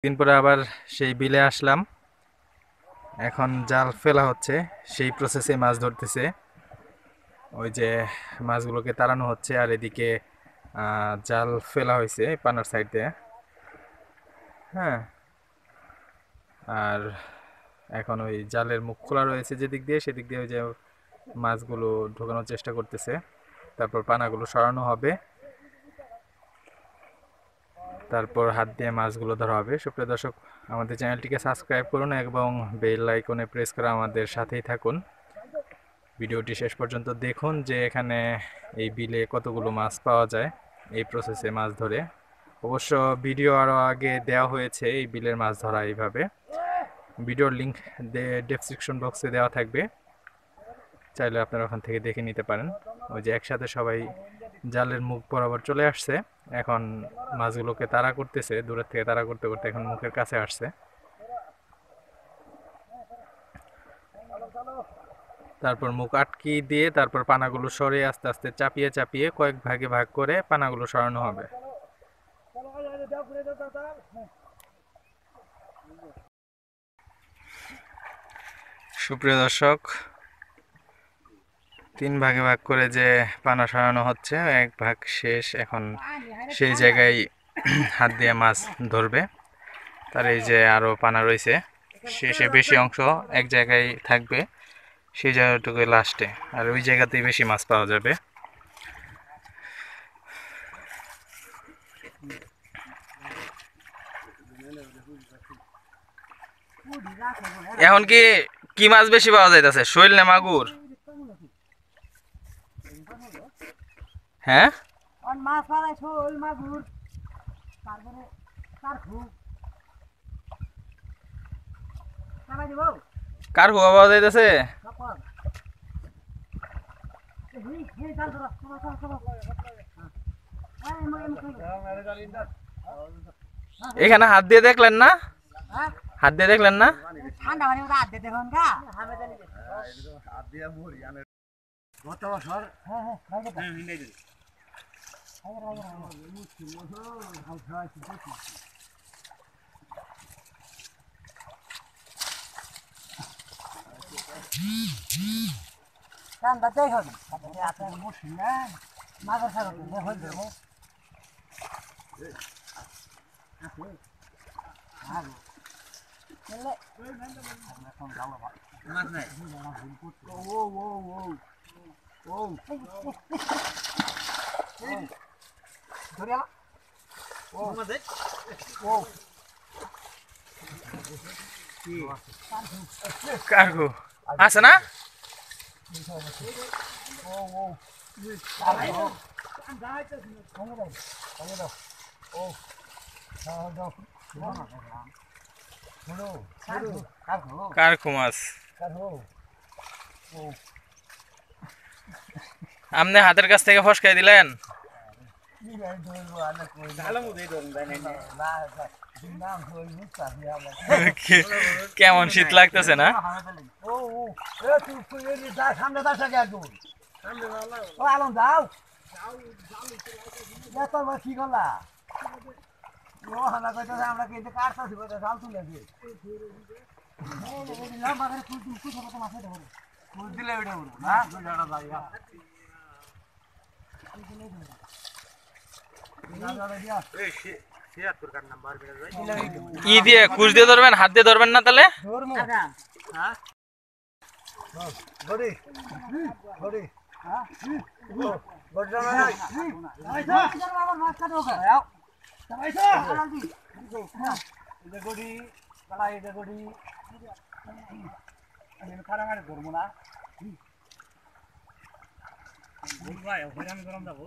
দিন পরে আবার সেই বিলে আসলাম। এখন জাল ফেলা হচ্ছে, সেই প্রসেসে মাছ ধরতেছে। ওই যে মাছগুলোকে তাড়ানো হচ্ছে, আর এদিকে জাল ফেলা হয়েছে পানার সাইড দিয়ে। হ্যাঁ, আর এখন ওই জালের মুখ খোলা রয়েছে যেদিক দিয়ে, সেদিক দিয়ে ওই যে মাছগুলো ঢোকানোর চেষ্টা করতেছে। তারপর পানাগুলো সরানো হবে, তারপর হাত দিয়ে মাছগুলো ধরা হবে। সুপ্রিয় দর্শক, আমাদের চ্যানেলটিকে সাবস্ক্রাইব করুন এবং বেল আইকনে প্রেস করে আমাদের সাথেই থাকুন। ভিডিওটি শেষ পর্যন্ত দেখুন যে এখানে এই বিলে কতগুলো মাছ পাওয়া যায় এই প্রসেসে মাছ ধরে। অবশ্য ভিডিও আরও আগে দেওয়া হয়েছে এই বিলের মাছ ধরা এইভাবে। ভিডিওর লিঙ্ক ডেসক্রিপশন বক্সে দেওয়া থাকবে, চাইলে আপনারা ওখান থেকে দেখে নিতে পারেন। ওই যে একসাথে সবাই জালের মুখ বরাবর চলে আসছে, এখন মাছগুলোকে তাড়া করতেছে। দূরের থেকে তাড়া করতে করতে এখন মুখের কাছে আসছে। তারপর মুখ আটকি দিয়ে তারপর পানাগুলো সরিয়ে আস্তে আস্তে চাপিয়ে চাপিয়ে কয়েক ভাগে ভাগ করে পানাগুলো সরানো হবে। সুপ্রিয় দর্শক, 3 ভাগে ভাগ করে যে পানা সরানো হচ্ছে, এক ভাগ শেষ। এখন সেই জায়গায় হাত দিয়ে মাছ ধরবে। তার এই যে আরো পানা রয়েছে, শেষে বেশি অংশ এক জায়গায় থাকবে, সেই জায়গাটুকু লাস্টে, আর ওই জায়গাতেই বেশি মাছ পাওয়া যাবে। এখন কি কি মাছ বেশি পাওয়া যাইতেছে, শৈল না মাগুর? হ্যাঁ, মাছ পাওয়া শোল মাগুর, তারপরে কারখু টাকা দিব কার হুয়া পাওয়া যাইতেছে? কাপড় এই এই চাল ধরো এখানে হাত দিয়ে দেখলেন না? হ্যাঁ হাত দিয়ে দেখলেন না? ঠান্ডা পানি মতো হাত দিয়ে দেখুন গা হাত দিয়ে মুড়ি আনে গত বছর হ্যাঁ হ্যাঁ হিন্দাই দিই ঠান্ডা দেখ হবে আপনার মুসিন না মাথার সারা হয়ে যাবো মাছ নাই ও ও ও ও ধরে ও মাঝে ও কি কারগো আছে না? ও ও ও কারকো মাছ আপনি হাতের কাছ থেকে ফসকাই দিলেন। কেমন শীত লাগতেছে না? আলম যাও কি করলা ও হানা কইতাছে আমরা কিন্তু কাটতাছি কইতা জাল তুলে দিয়ে লম্বা করে কুল তো মাছ ধরে কুল দিলে ওটা উড়বো না দুইটা যাইয়া ই দিয়ে কুচ দিয়ে ধরবেন, হাত দিয়ে ধরবেন না তাহলে? গড়ি গড়ি হ্যাঁ গড়ি মাছ কাটো গড়ি কড়াই গড়ি খারাপ ধরবো না ভাই আমি গরম যাবো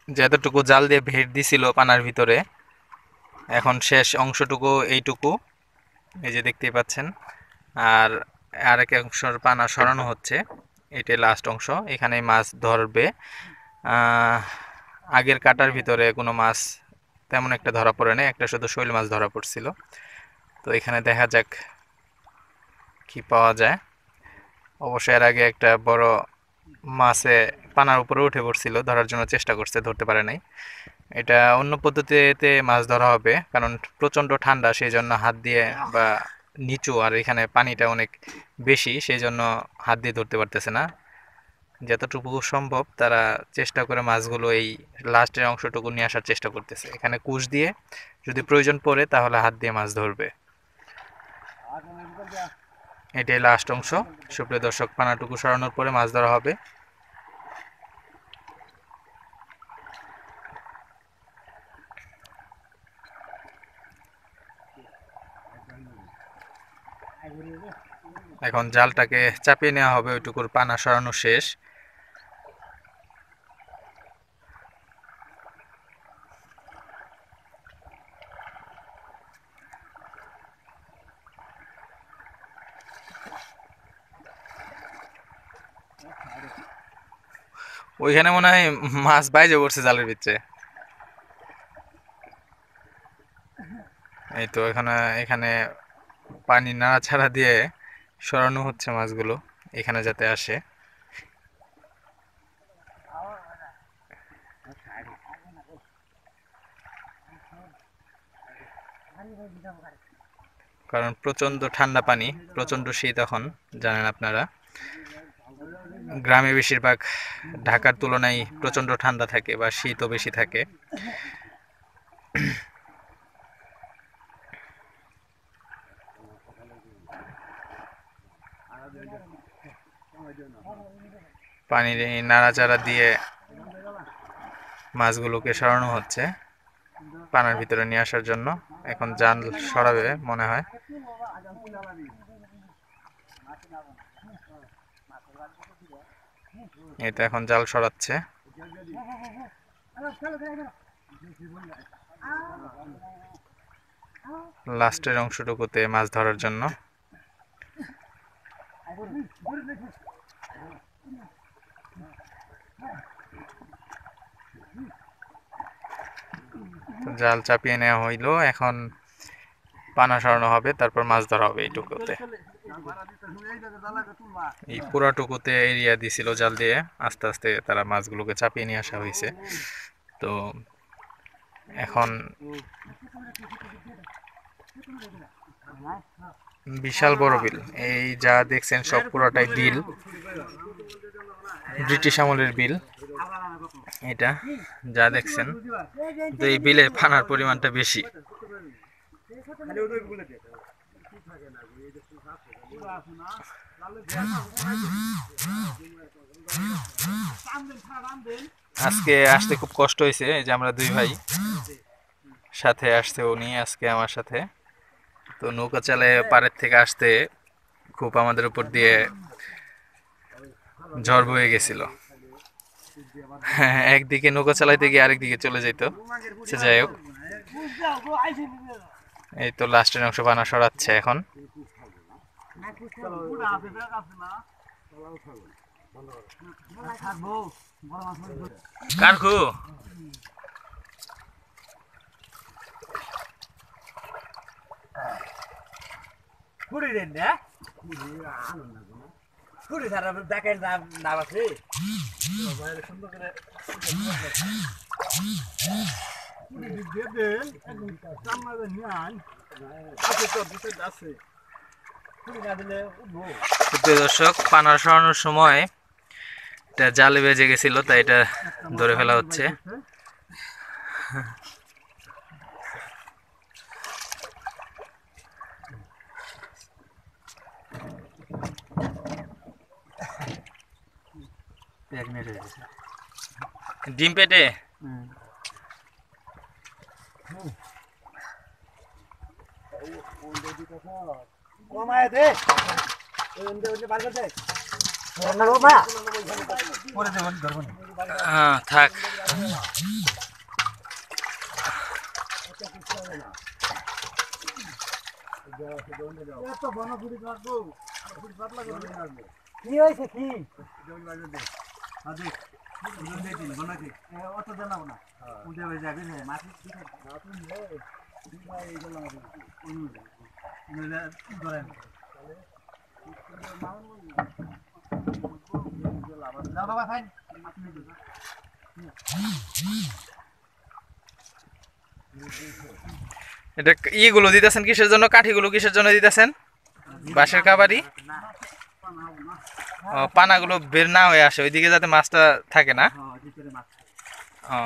যতটুকু জাল দিয়ে ভেট দিছিল পানার ভিতরে, এখন শেষ অংশটুকু এইটুকু, এই যে দেখতেই পাচ্ছেন। আর আরেক অংশের পানা সরানো হচ্ছে, এটাই লাস্ট অংশ। এখানে মাছ ধরবে। আগের কাটার ভিতরে কোনো মাছ তেমন একটা ধরা পড়ে নাই, একটা শুধু শৈল মাছ ধরা পড়ছিল। তো এখানে দেখা যাক কি পাওয়া যায়। অবশ্যই এর আগে একটা বড় মাছে পানার উপরে উঠে পড়ছিল, ধরার জন্য চেষ্টা করছে, ধরতে পারে নাই। এটা অন্য পদ্ধতিতে মাছ ধরা হবে, কারণ প্রচণ্ড ঠান্ডা, সেই জন্য হাত দিয়ে বা নিচু, আর এখানে পানিটা অনেক বেশি, সেই জন্য হাত দিয়ে ধরতে পারতেছে না। যতটুকু সম্ভব তারা চেষ্টা করে মাছগুলো এই লাস্টের অংশটুকু নিয়ে আসার চেষ্টা করতেছে। এখানে কুশ দিয়ে যদি প্রয়োজন পড়ে তাহলে হাত দিয়ে মাছ ধরবে। এটাই লাস্ট অংশ। সুপ্রিয় দর্শক, পানাটুকু সরানোর পরে মাছ ধরা হবে। এখন জালটাকে চাপিয়ে নেওয়া হবে, ওইটুকুর পানা সরানো শেষ। ওইখানে মনে হয় মাছ বাইজে পড়ছে জালের ভিতরে। এই তো এখানে এখানে পানি নাড়াচাড়া দিয়ে সরানো হচ্ছে মাছগুলো এখানে যাতে আসে। কারণ প্রচণ্ড ঠান্ডা পানি, প্রচণ্ড শীত এখন, জানেন আপনারা গ্রামে বেশিরভাগ ঢাকার তুলনায় প্রচণ্ড ঠান্ডা থাকে বা শীতও বেশি থাকে। পানি নাড়াচাড়া দিয়ে মাছগুলোকে সরানো হচ্ছে পানার ভিতরে নিয়ে আসার জন্য। এখন জাল সরাবে মনে হয়। এই তো এখন জাল সরাচ্ছে লাস্টের অংশটুকুতে মাছ ধরার জন্য। জাল চাপিয়ে নেওয়া হইলো, এখন পানা সরানো হবে, তারপর মাছ ধরা হবে এইটুকুতে। এই পুরাটুকুতে এরিয়া দিছিল জাল দিয়ে, আস্তে আস্তে তারা মাছগুলোকে চাপিয়ে নিয়ে আসা হয়েছে। তো এখন বিশাল বড় বিল, এই যা দেখছেন সব পুরোটাই বিল, ব্রিটিশ আমলের বিল এটা যা দেখছেন। তো এই বিলে পানার পরিমাণটা বেশি। আজকে আসতে খুব কষ্ট হয়েছে, এই যে আমরা দুই ভাই সাথে আসছে, উনি আজকে আমার সাথে। তো নৌকা চালায় পাড়ের থেকে আসতে খুব আমাদের উপর দিয়ে ঝড় বয়ে গেছিল। হ্যাঁ, একদিকে নৌকা চালাইতে গিয়ে আরেকদিকে চলে যেত। সে যাই হোক, এই তো লাস্টের অংশ পানা সরাচ্ছে এখন। কারখু কুড়ি দিন না কুড়ি ধারা দেখেন নাম আছে সুন্দর করে দর্শক, পানা সরানোর সময় এটা জালে বেজে গেছিল, তাই এটা ধরে ফেলা হচ্ছে। ডিম পেটে কমায় দে বার করতে না বাবা পরে দেবো ধরবো না। হ্যাঁ থাক। কি হয়েছে কি অত জানাবো না উঠে যাবে মাটি এটা ইগুলো দিতেছেন কিসের জন্য, কাঠিগুলো কিসের জন্য দিতেছেন? বাঁশের কাবারি। ও, পানাগুলো বের না হয়ে আসে ওইদিকে, যাতে মাছটা থাকে না। ও,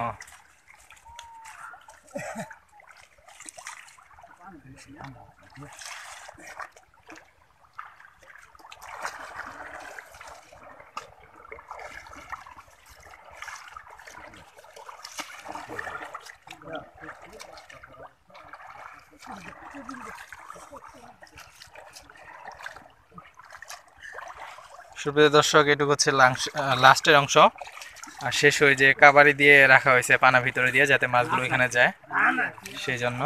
সুপ্রিয় দর্শক, এটুকু হচ্ছে লাস্টের অংশ, আর শেষ হয়ে যে কাবারি দিয়ে রাখা হয়েছে পানা ভিতরে দিয়ে, যাতে মাছগুলো এখানে যায় সেই জন্য।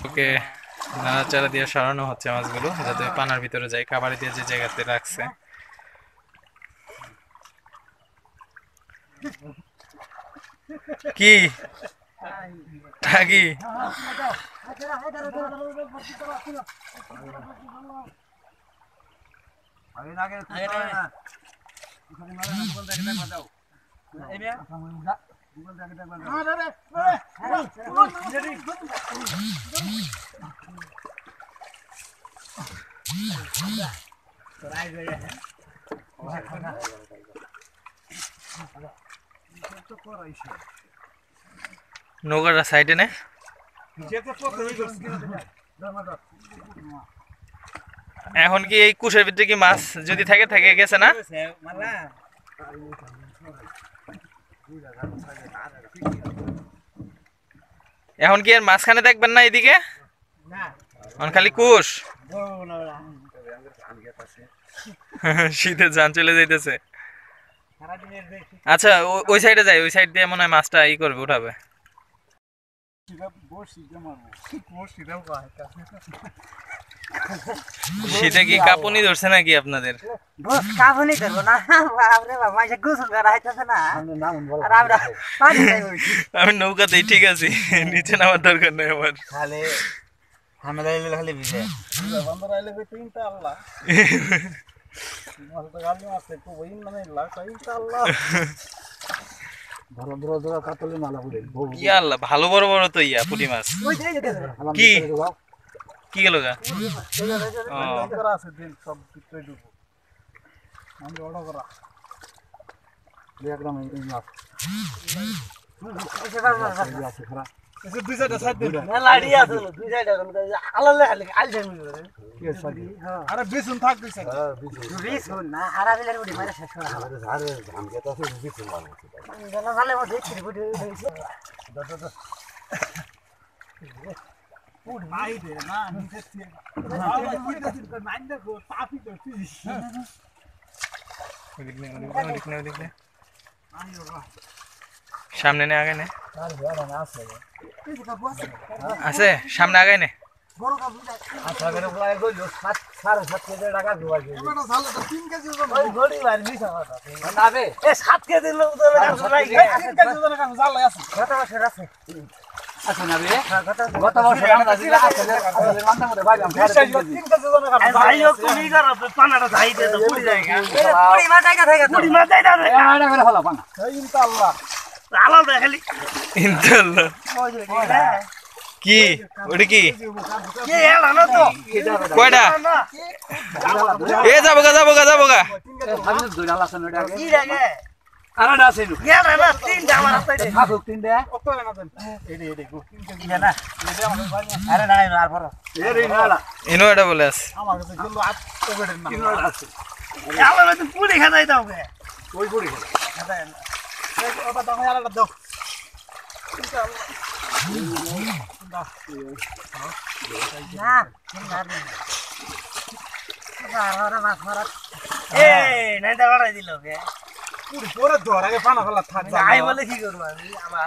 ওকে, নাড়াচাড়া দিয়ে সরানো হচ্ছে মাছগুলো, যাতে পানার ভিতরে যায়, কাবারি দিয়ে যে জায়গাতে রাখছে। কি টাকি নৌকাটা সাইডে নে। এখন কি এই কুশের ভিতরে কি মাছ যদি থাকে থাকে গেছে না? এখন কি আর মাঝখানে দেখবেন না এদিকে? এখন খালি কুশ। শীতে যান চলে যাইতেছে। আচ্ছা, ওই সাইডে যাই, ওই সাইড দিয়ে মনে হয় মাছটা ই করবে, উঠাবে। শীতে কি কাঁপুনি ধরছে নাকি আপনাদের? কাঁপুনি ধরবো না, বাপরে বাপ, মাইসে গোসল করা হইতেছে না, আর আমরা পানি খাইবো। আমি নৌকাতেই ঠিক আছি, নিচে নামার দরকার নেই আমার। খালি হামে লাইলে খালি ভিজে বন্ধ রাইলে কই তিনটা আল্লাহ মাছটা গালি আছে তো ওই মানে লাগাই আল্লাহ বড় বড় বড় কাতলে মালা পড়ে ইয়া আল্লাহ, ভালো বড় বড় তো ইয়া পুঁটি মাছ। কি কি গেল গা? করা আছে দিন সব ভিতরে ঢুকো আমি অর্ডার করা একদম এই মাছ আছে খারাপ এসে দুই সাইডে সাইড দে না লাড়ি আছে দুই সাইডে কোন আলালে খালি আল জামি করে কি সাইডে আরে বিছুন থাক দুই সাইডে বিছুন না হারা দিলে উড়ি মারে শেষ করা হবে ঝাড়ে ধামকে তো আছে বিছুন ভালো আছে জানা ভালো মত দেখি গুডি দাদা দাদা পুড মাই দে না নিচে দিয়ে পুড দিতে কর মাইন্ড দেখো তাপি তো তুই দেখলে সামনে নে, আগে নে। আছে সামনে, আগে নে। আচ্ছা করে বলাই কইলো 7.5 কেজি টাকা জোয়া দিই এবারে সালে তো 3 কেজি ওজন ওই গড়ি মার মিছা কথা নাবে এ 7 কেজি লোক তো নাই 3 কেজি ওজন কাম জাল আছে কত বছর আছে আচ্ছা নাবে গত বছর আমরা দিলা আসলে মানতে মধ্যে ভাই আমি 3 কেজি ওজন কাম ভাইও তুমি কর পানাটা যাই দে তো পুরি জায়গা পুরি মা জায়গা থেকে পুরি মা জায়গা রে এটা করে হলো পানা ইনশাআল্লাহ আলাল দে খালি ইনশাআল্লাহ। কি ওটা কি কে এলা না তো কয়টা? এ যাবো গা যাবো গা যাবো গা। আমি দুইটা লাসন ওটা কি লাগে আরেটা আছে নো এলা না তিনটা আমার আছে থাকো তিনটা কত না দেন এডি এডি গো তিনটা না এটা আমার ভাই আরে না আর পর এরে নালা ইনো এটা বলে আছে আমার কাছে গেল আট ওবেডের না ইনো আছে আলা তো পুরি খাই দাও গে ওই পুরি খাই না এই ওটা দাও আলাদা দাও না নাই দাঁড়াই দিল কে পরে ধর আগে পানা ফেলা থাক আই বলে কি করবো আমি আমার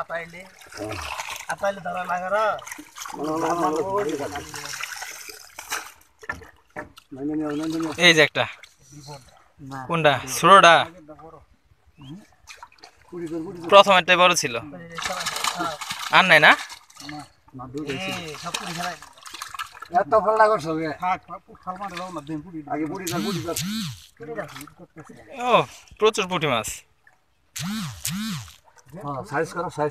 আতাইলে ধরা লাগার এই যে একটা কোনটা ছোটটা? প্রথমেরটাই বড় ছিল, আর নাই না? এত ফলটা করছো আগে পুরি ও প্রচুর পুঁটি মাছ। সাইজ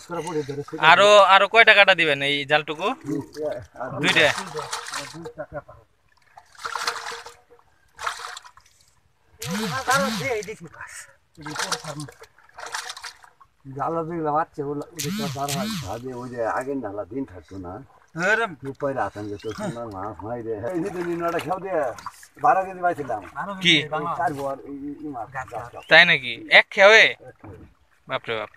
করো পুরি ধরে আরো আরো কয়টা কাটা দিবেন এই জালটুকু? দুইটা। জাল দিলে বাচ্চা ওই যে আগের ঢালা দিন থাকতো না উপায় রাখেন যে তোর সোনার মাছ হয় রে এই যে দিনটা খেও দিয়ে 12 কেজি পাইছিলাম কি চার বর এই মাছ তাই নাকি? এক খেয়ে বাপরে বাপ।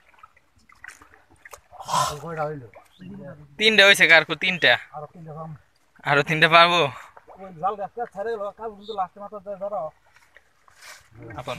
তিনটা হয়েছে কারকু? তিনটা? আরো তিনটা পারবো আপন।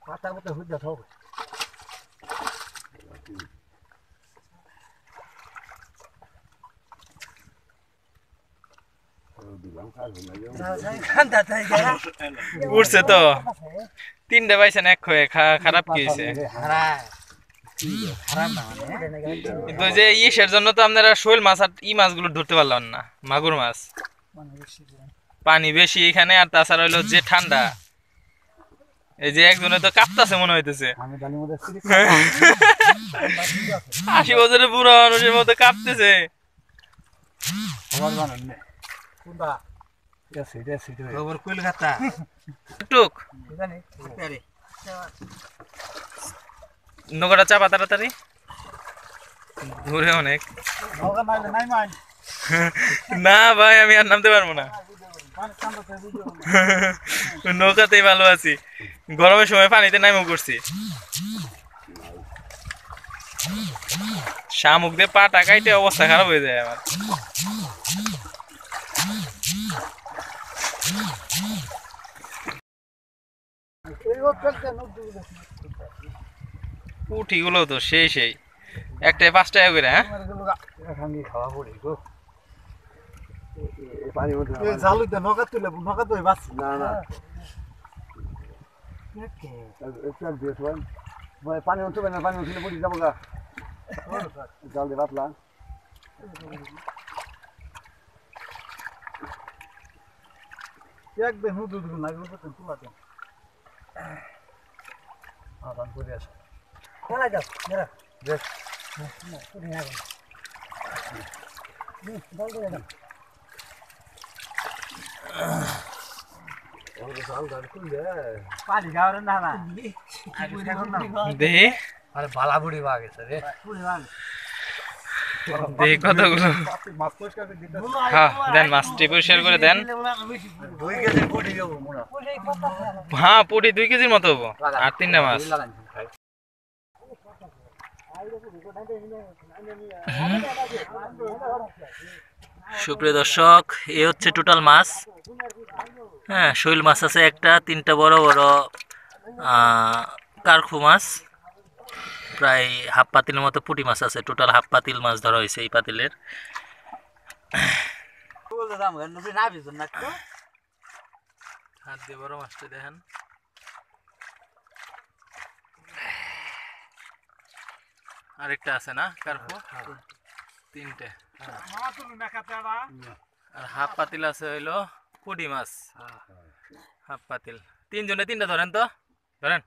পাতা মতো হুজা থাকবে উঠছে তো তিনটা পাইছেন এক হয়ে, খারাপ কি হয়েছে? কিন্তু ওই যে ইসের জন্য তো আপনারা শোল মাছ আর মাছগুলো ধরতে পারলাম না, মাগুর মাছ। পানি বেশি এখানে, আর তাছাড়া হইলো যে ঠান্ডা, এই যে একজনে তো কাঁপতাছে মনে হইতেছে। 80 বছরের বুড়া মানুষের মতো কাঁপতেছে। নৌকাটা চাপা তাড়াতাড়ি, ধরে অনেক। না ভাই আমি আর নামতে পারবো না, নৌকাতেই ভালো আছি। গরমের সময় পানিতে নামও করছি, শামুক দিয়ে পাটা কাইতে অবস্থা খারাপ হয়ে যায় আমার। পুঁটি গুলো তো সেই সেই, একটাই 5 টাকা করে। হ্যাঁ খাওয়া পড়ি গো পানি মধ্যে জালু দে নৌকা তুলে নৌকা তো বাস না না একটা বেশ ভাই পানি উঠবে না, পানি উঠলে পড়ি যাবো গা জাল দিয়ে বাতলা এক বেনু দুধ না গেল তো তুলা দেন আবার পড়ে আসে চলা যাও মেরা দেখ না পড়ে না জল দিয়ে দাও দেখি আরে বালা বুড়ি বা গেছে রে দেখি কতগুলো। হ্যাঁ দেন, মাছটি পরিষ্কার করে দেন। 2 কেজি পুঁটি দেবো মোরা হ্যাঁ পুঁটি 2 কেজির মতো হবো, আর 3টা মাছ। সুপ্রিয় দর্শক, এই হচ্ছে টোটাল মাছ। হ্যাঁ শৈল মাছ আছে একটা, 3টা বড় বড় কারখু মাছ, প্রায় হাফ পাতিলের মতো পুঁটি মাছ আছে। টোটাল হাফ পাতিল মাছ ধরা হয়েছে এই পাতিলের। হাত দিয়ে বড় মাছটা দেখেন। আরেকটা আছে না কারখু? 3টে। আর হাফ পাতিল আছে হইলো পুঁটি মাছ, হাফ পাতিল। 3 জনে 3টা ধরেন তো, ধরেন।